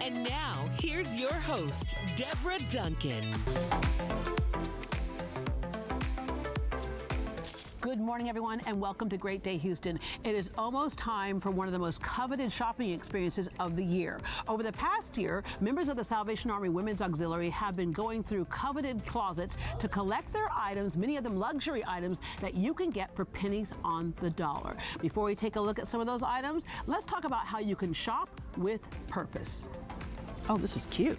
And now, here's your host, Deborah Duncan. Good morning, everyone, and welcome to Great Day Houston. It is almost time for one of the most coveted shopping experiences of the year. Over the past year, members of the Salvation Army Women's Auxiliary have been going through coveted closets to collect their items, many of them luxury items that you can get for pennies on the dollar. Before we take a look at some of those items, let's talk about how you can shop with purpose. Oh, this is cute.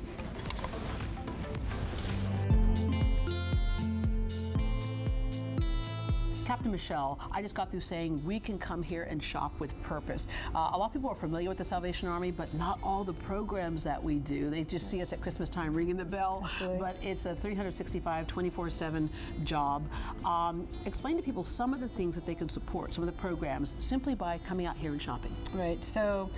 Captain Michelle, I just got through saying we can come here and shop with purpose. A lot of people are familiar with the Salvation Army, but not all the programs that we do. They just see us at Christmas time ringing the bell. Absolutely. But it's a 365, 24/7 job. Explain to people some of the things that they can support, some of the programs, simply by coming out here and shopping. Right, so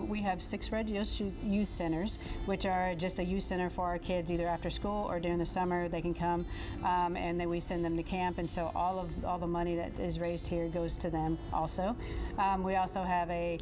we have 6 Red Youth Centers, which are just a youth center for our kids, either after school or during the summer. They can come and then we send them to camp, and so all the money that is raised here goes to them also. We also have a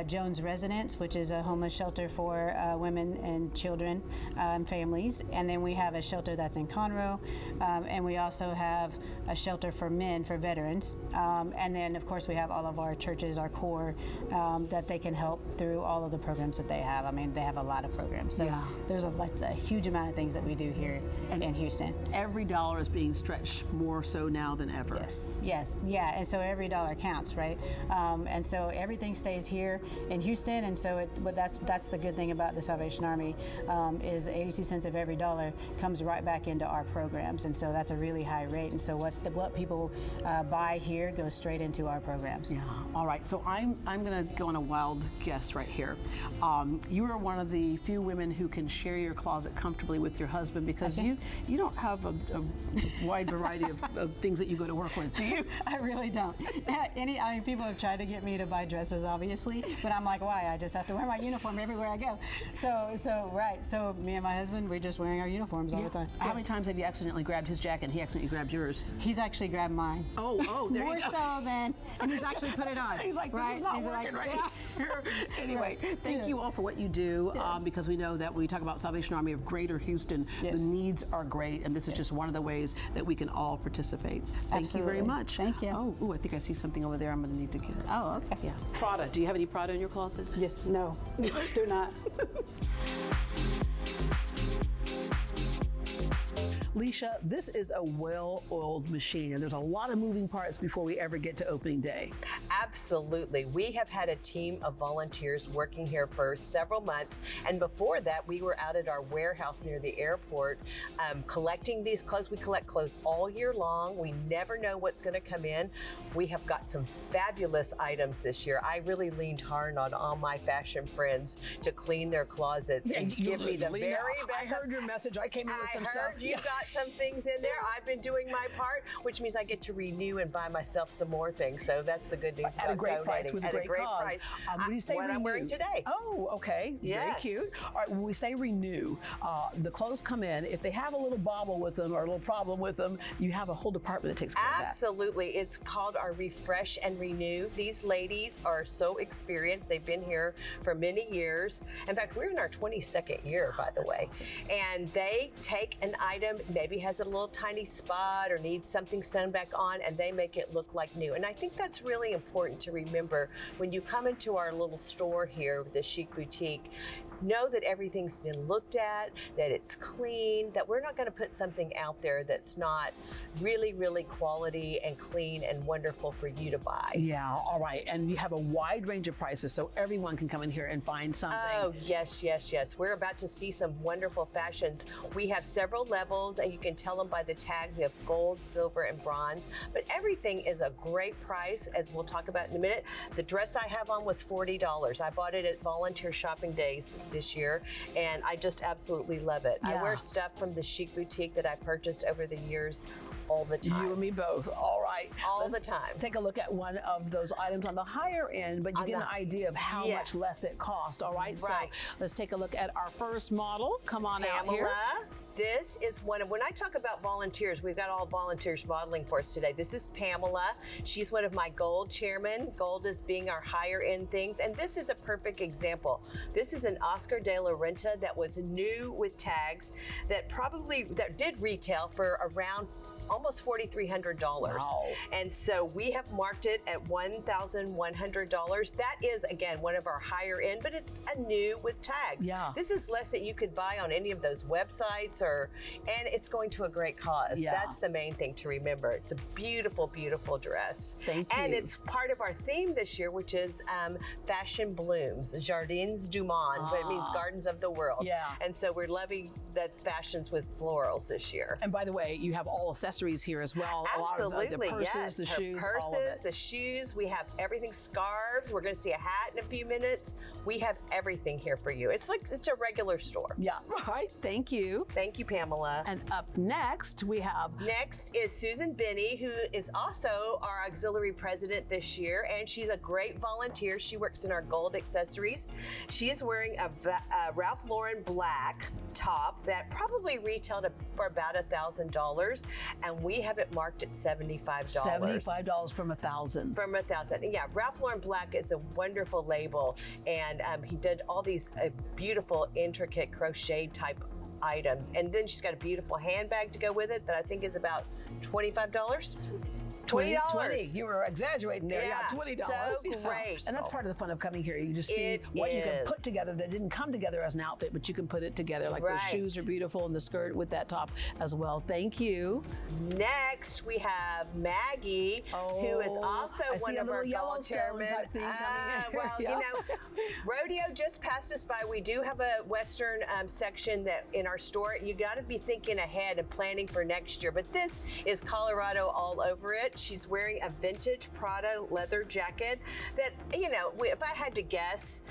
Jones Residence, which is a homeless shelter for women and children and families. And then we have a shelter that's in Conroe. And we also have a shelter for men, for veterans. And then, of course, we have all of our churches, our core, that they can help through all of the programs that they have. I mean, they have a lot of programs. So yeah. There's a huge amount of things that we do here in Houston. Every dollar is being stretched more so now than ever. Yes, yeah, and so every dollar counts, right? And so everything stays here in Houston, and so but that's the good thing about the Salvation Army, is 82 cents of every dollar comes right back into our programs, and so that's a really high rate. And so what people buy here goes straight into our programs. Yeah. All right. So I'm going to go on a wild guess right here. You are one of the few women who can share your closet comfortably with your husband, because you don't have a wide variety of things that you go to work with, do you? I really don't. People have tried to get me to buy dresses, obviously, but I'm like, why? I just have to wear my uniform everywhere I go. So me and my husband, we're just wearing our uniforms all the time. How many times have you accidentally grabbed his jacket and he accidentally grabbed yours? He's actually grabbed mine. Oh, there More you go. so than, and he's actually put it on. He's like, this is not working right here. Anyway, thank you all for what you do, because we know that when we talk about Salvation Army of Greater Houston, the needs are great, and this is just one of the ways that we can all participate. Thank you very much. Thank you. Oh, I think I see something over there I'm going to need to get. Oh, okay. Yeah. Prada. Do you have any Prada in your closet? Yes. No. Do not. Leisha, this is a well-oiled machine, and there's a lot of moving parts before we ever get to opening day. Absolutely. We have had a team of volunteers working here for several months, and before that, we were out at our warehouse near the airport collecting these clothes. We collect clothes all year long. We never know what's going to come in. We have got some fabulous items this year. I really leaned hard on all my fashion friends to clean their closets and give me the very best. I heard your message. I came in with some stuff. I heard you got some things in there. I've been doing my part, which means I get to renew and buy myself some more things. So that's the good news about at a great price with a great cause. Price. When you say what renew, I'm wearing today. Oh, okay. Yes. Very cute. All right, when we say renew, the clothes come in. If they have a little bobble with them or a little problem with them, you have a whole department that takes care of that. Absolutely. It's called our Refresh and Renew. These ladies are so experienced. They've been here for many years. In fact, we're in our 22nd year, by the way. And they take an item, maybe has a little tiny spot or needs something sewn back on, and they make it look like new. And I think that's really important to remember when you come into our little store here, the Chic Boutique. Know that everything's been looked at, that it's clean, that we're not going to put something out there that's not really, really quality and clean and wonderful for you to buy. Yeah, all right. And you have a wide range of prices, so everyone can come in here and find something. Oh, yes, yes, yes. We're about to see some wonderful fashions. We have several levels, and you can tell them by the tag. We have gold, silver, and bronze, but everything is a great price, as we'll talk about in a minute. The dress I have on was $40. I bought it at Volunteer Shopping Days this year, and I just absolutely love it. Yeah. I wear stuff from the Chic Boutique that I purchased over the years all the time. You and me both. All right. All the time. Take a look at one of those items on the higher end, but you get an idea of how much less it costs. All right. Right. So let's take a look at our first model. Come on out here. Pamela. This is one of, when I talk about volunteers, we've got all volunteers modeling for us today. This is Pamela. She's one of my gold chairmen. Gold is being our higher end things. And this is a perfect example. This is an Oscar de la Renta that was new with tags that did retail for around almost $4,300. Wow. And so we have marked it at $1,100. That is, again, one of our higher end, but it's a new with tags. Yeah. This is less that you could buy on any of those websites, and it's going to a cause. Yeah. That's the main thing to remember. It's a beautiful, beautiful dress. Thank you. And it's part of our theme this year, which is Fashion Blooms, Jardins du Monde, but it means Gardens of the World. Yeah. And so we're loving the fashions with florals this year. And by the way, you have all accessories here as well. Absolutely, a lot of the purses, yes. the Her shoes, purses, all of it. the shoes. We have everything. Scarves. We're going to see a hat in a few minutes. We have everything here for you. It's a regular store. Yeah. All right. Thank you. Thank you, Pamela. And up next, we have Next is Susan Binney, who is also our auxiliary president this year, and she's a great volunteer. She works in our gold accessories. She is wearing a Ralph Lauren black top that probably retailed for about $1,000, and we have it marked at $75. $75 from $1,000. From $1,000. Yeah, Ralph Lauren Black is a wonderful label, and he did all these beautiful, intricate crochet type items. And then she's got a beautiful handbag to go with it that I think is about $25. $20. You were exaggerating there. Yeah, $20. So great. And that's part of the fun of coming here. You just see what you can put together that didn't come together as an outfit, but you can put it together. Like those shoes are beautiful and the skirt with that top as well. Thank you. Next, we have Maggie, who is also one of our gold chairmen. Well, you know, rodeo just passed us by. We do have a Western section that in our store. You got to be thinking ahead and planning for next year. But this is Colorado all over it. She's wearing a vintage Prada leather jacket that, you know, if I had to guess,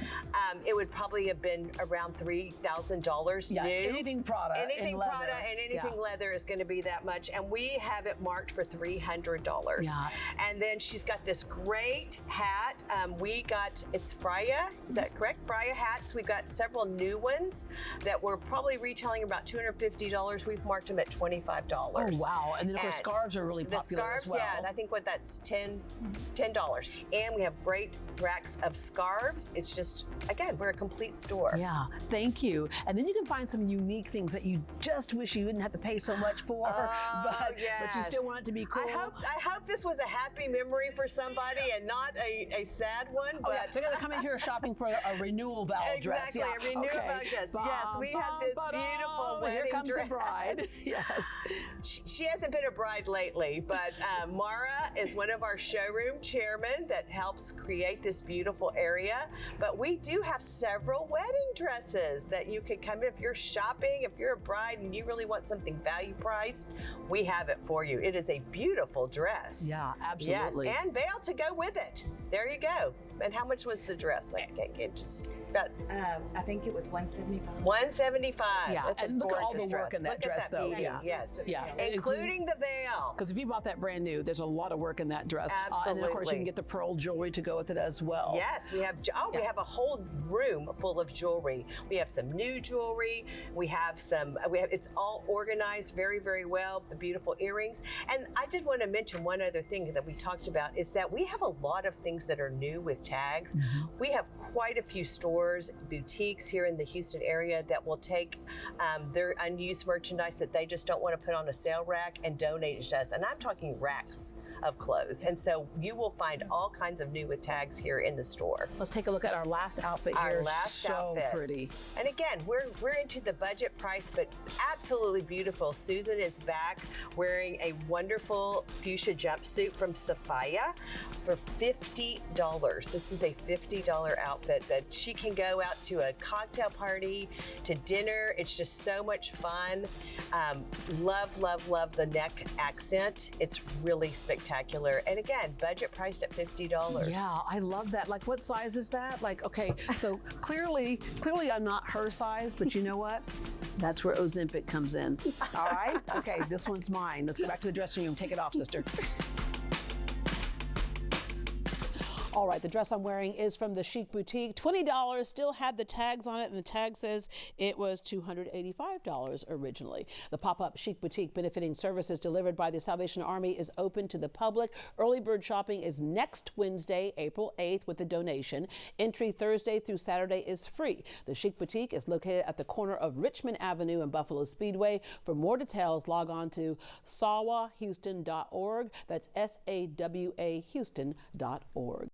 it would probably have been around $3,000 Yeah, new. anything Prada. Anything Prada and anything leather is going to be that much. And we have it marked for $300. Yeah. And then she's got this great hat. It's Freya, is that correct? Freya hats. We've got several new ones that were probably retailing about $250. We've marked them at $25. Oh, wow. And then, of course, scarves are really popular as well. Yeah, I think that's $10. And we have great racks of scarves. It's just, again, we're a complete store. Yeah, thank you. And then you can find some unique things that you just wish you didn't have to pay so much for, but you still want it to be cool. I hope this was a happy memory for somebody and not a sad one. Oh, yeah, they're going to come in here shopping for a renewal vow dress. Exactly, a renewal vow dress. Yes, we have this beautiful wedding Here comes dress. the bride. Yes. She hasn't been a bride lately, but Mara is one of our showroom chairmen that helps create this beautiful area. But we do have several wedding dresses that you could come in if you're shopping, if you're a bride and you really want something value priced, we have it for you. It is a beautiful dress. Yeah, absolutely. Yes, and veil to go with it. There you go. And how much was the dress? I can't get just about. I think it was $175. $175. Yeah, That's and a look at all the gorgeous work in that Look dress, at that though. beauty. Yeah, Yes. yeah, Including the veil. Because if you bought that brand new, there's a lot of work in that dress. Absolutely. And then, of course, you can get the pearl jewelry to go with it as well. Yes, we have. We have a whole room full of jewelry. We have some new jewelry. We have some. It's all organized very, very well. The beautiful earrings. And I did want to mention one other thing that we talked about is that we have a lot of things that are new with tags. Mm-hmm. We have quite a few stores, boutiques here in the Houston area that will take their unused merchandise that they just don't want to put on a sale rack and donate it to us. And I'm talking racks of clothes. And so you will find all kinds of new with tags here in the store. Let's take a look at our last outfit here. Our last outfit. So pretty. And again, we're into the budget price, but absolutely beautiful. Susan is back wearing a wonderful fuchsia jumpsuit from Sophia for $50. This is a $50 outfit that she can go out to a cocktail party, to dinner. It's just so much fun. Love, love, love the neck accent. It's really really spectacular. And again, budget priced at $50. Yeah, I love that. Like, what size is that? Like, okay, so clearly I'm not her size, but you know what? That's where Ozempic comes in. All right? Okay, this one's mine. Let's go back to the dressing room. Take it off, sister. All right, the dress I'm wearing is from the Chic Boutique. $20, still had the tags on it, and the tag says it was $285 originally. The pop-up Chic Boutique benefiting services delivered by the Salvation Army is open to the public. Early bird shopping is next Wednesday, April 8th, with a donation. Entry Thursday through Saturday is free. The Chic Boutique is located at the corner of Richmond Avenue and Buffalo Speedway. For more details, log on to sawahouston.org. That's SAWA Houston.org.